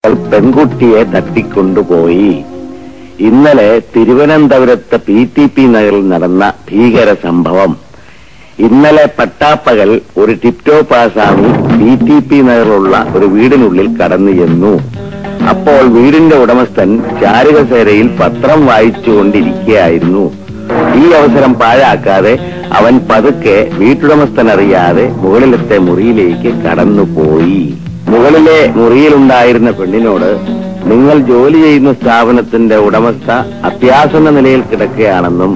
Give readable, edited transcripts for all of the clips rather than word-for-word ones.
പെൺകുട്ടിയെ തട്ടിക്കൊണ്ടുപോയി. ഇന്നലെ തിരുവനന്തപുരത്ത് PTP നഗറിൽ നടന്ന ഭീകര സംഭവം. ഇന്നലെ പട്ടാപ്പകൽ ഒരു ടിപ്ടോപ്പ് ആസാമി PTP നഗറിലുള്ള ഒരു വീടിനുള്ളിൽ കടന്നു ചെന്നു. അപ്പോൾ വീടിന്റെ ഉടമസ്ഥൻ ചാരുകസേരയിൽ പത്രം വായിച്ചുകൊണ്ടിരിക്കുകയായിരുന്നു. ഈ അവസരം പാഴാക്കാതെ അവൻ പതുക്കെ വീട്ടുടമസ്ഥൻ അറിയാതെ മുകളിലത്തെ മുറിയിലേക്ക് കടന്നുപോയി. മുകളിലെ മുറിയിലുണ്ടായിരുന്ന പെണ്ണിനോട്, നിങ്ങൾ ജോലി ചെയ്യുന്ന സ്ഥാപനത്തിന്റെ ഉടമസ്ഥ അത്യാസന്ന നിലയിൽ കിടക്കുകയാണെന്നും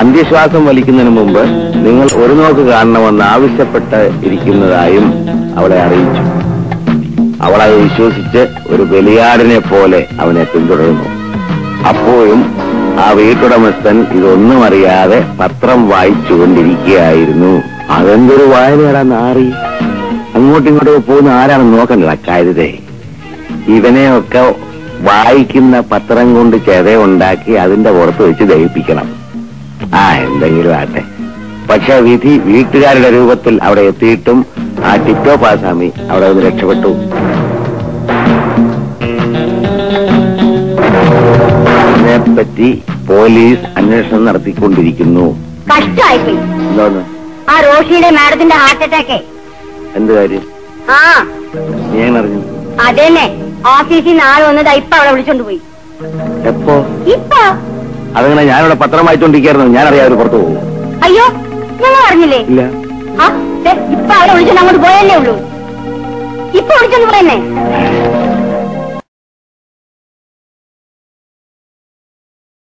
അന്ത്യശ്വാസം വലിക്കുന്നതിന് മുമ്പ് നിങ്ങൾ ഒരു നോക്ക് കാണണമെന്ന് ആവശ്യപ്പെട്ട് ഇരിക്കുന്നതായും അവളെ അറിയിച്ചു. അവളെ വിശ്വസിച്ച് ഒരു ബലിയാടിനെ പോലെ അവനെ പിന്തുടർന്നു. അപ്പോഴും ആ വീട്ടുടമസ്ഥൻ ഇതൊന്നും അറിയാതെ പത്രം വായിച്ചുകൊണ്ടിരിക്കുകയായിരുന്നു. അതെന്തൊരു വായനയുടെ നാറി! അങ്ങോട്ടും ഇങ്ങോട്ടും പോകുന്ന ആരാണെന്ന് നോക്കണ്ട കാര്യത്തെ. ഇവനെയൊക്കെ വായിക്കുന്ന പത്രം കൊണ്ട് ചെതയുണ്ടാക്കി അതിന്റെ പുറത്ത് വെച്ച് ദഹിപ്പിക്കണം. എന്തെങ്കിലും ആട്ടെ. പക്ഷെ വിധി വീട്ടുകാരുടെ രൂപത്തിൽ അവിടെ എത്തിയിട്ടും ആ ടിപ്ടോപ്പ് ആസാമി അവിടെ നിന്ന് രക്ഷപ്പെട്ടു. ഇതിനെപ്പറ്റി പോലീസ് അന്വേഷണം നടത്തിക്കൊണ്ടിരിക്കുന്നു. കഷ്ടമായിപ്പോയി. എന്തോന്ന്? ആ റോഷിയുടെ മാഡത്തിന്റെ ഹാർട്ട് അറ്റാക്ക്. എന്ത് കാര്യം? ഞാൻ അറിഞ്ഞു. അതന്നെ, ഓഫീസിൽ നാളെ വന്നത് ഇപ്പൊ അവളെ വിളിച്ചോണ്ട് പോയി. എപ്പോ? ഇപ്പൊ. അതങ്ങനെ ഞാനിവിടെ പത്രം വായിച്ചോണ്ടിരിക്കുന്നു. ഞാൻ അറിയാതെ പുറത്തു പോകും. അയ്യോ, ഞങ്ങൾ അറിഞ്ഞില്ലേ? ഇല്ല. ഇപ്പൊ അവളെ വിളിച്ചോണ്ട് അങ്ങോട്ട് പോയല്ലേ ഉള്ളൂ. ഇപ്പൊ വിളിച്ചോണ്ട് പോയെന്നെ.